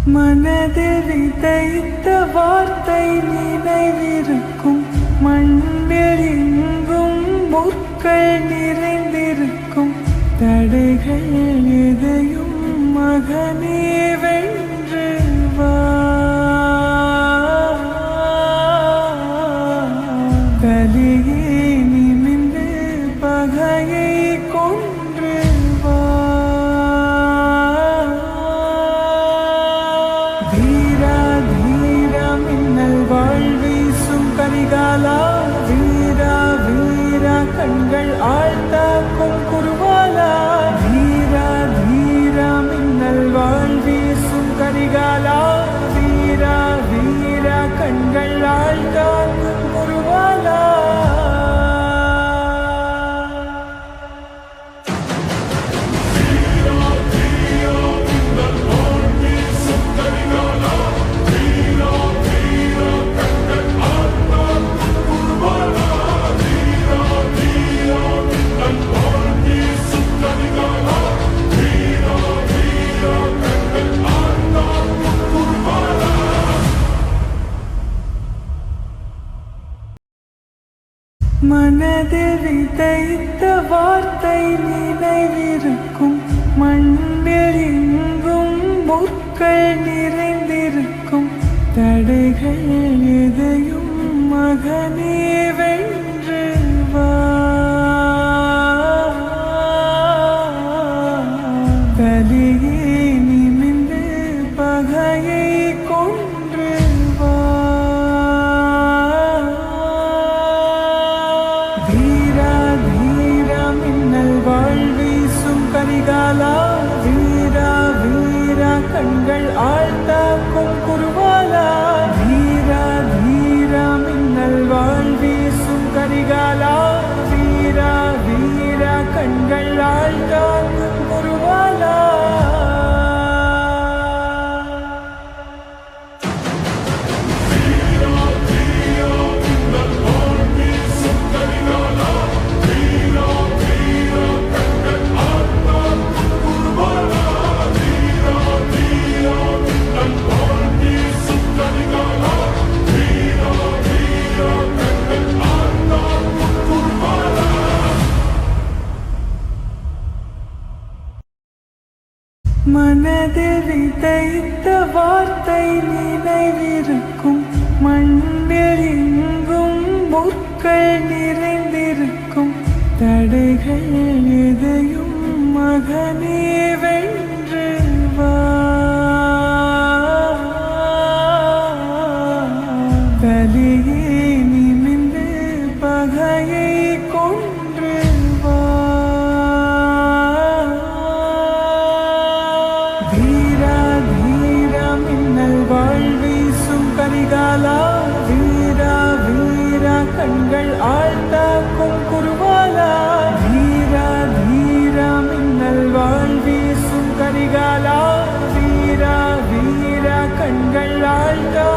மனதில் விதைத்த வார்த்தை நினைவிருக்கும். மண்ணில் எங்கும் முற்கள் நிறைந்திருக்கும். தடைகள் எதையும் மகனே வென்று வா. கலியே நிமிந்து பகையை கொன்று வா. தீரா தீரா மின்னல் வாழ்வீசும் கரிகாலா. வீரா வீரா கண்கள் ஆழ்த்தாக்கும் குருவாலா. தீரா தீரா மின்னல் வாழ்வீசும் கரிகாலா. வீரா வீரா கண்கள் ஆழ்த்தாக்கும் குருவாலா. மனதில் விதைத்த வார்த்தை நினைவிருக்கும். மண்ணில் எங்கும் முற்கள் நிறைந்திருக்கும். தடைகள் எதையும் மகனே வென்று வா. கலியே நிமிந்து பகையை கொன்று வா. தீரா தீரா மின்னல் வாழ்வீசும் கரிகாலா. வீரா வீரா கண்கள் ஆழ்த்தாக்கும் குருவாலா. தீரா தீரா மின்னல் வாழ்வீசும் கரிகாலா. வீரா வீரா கண்கள் ஆழ்த்தாக்கும் குருவாலா. மனதில் விதைத்த வார்த்தை நினைவிருக்கும். மண்ணில் எங்கும் முற்கள் நிறைந்திருக்கும். தடைகள் எதையும் மகனே வென்று வா. கலியே நிமிந்து பகையை கொன்று வா. தீரா தீரா மின்னல் வாழ்வீசும் கரிகாலா. வீரா வீரா கண்கள் ஆழ்த்தாக்கும் குருவாலா. தீரா தீரா மின்னல் வாழ்வீசும் கரிகாலா. வீரா வீரா கண்கள் ஆழ்த்தா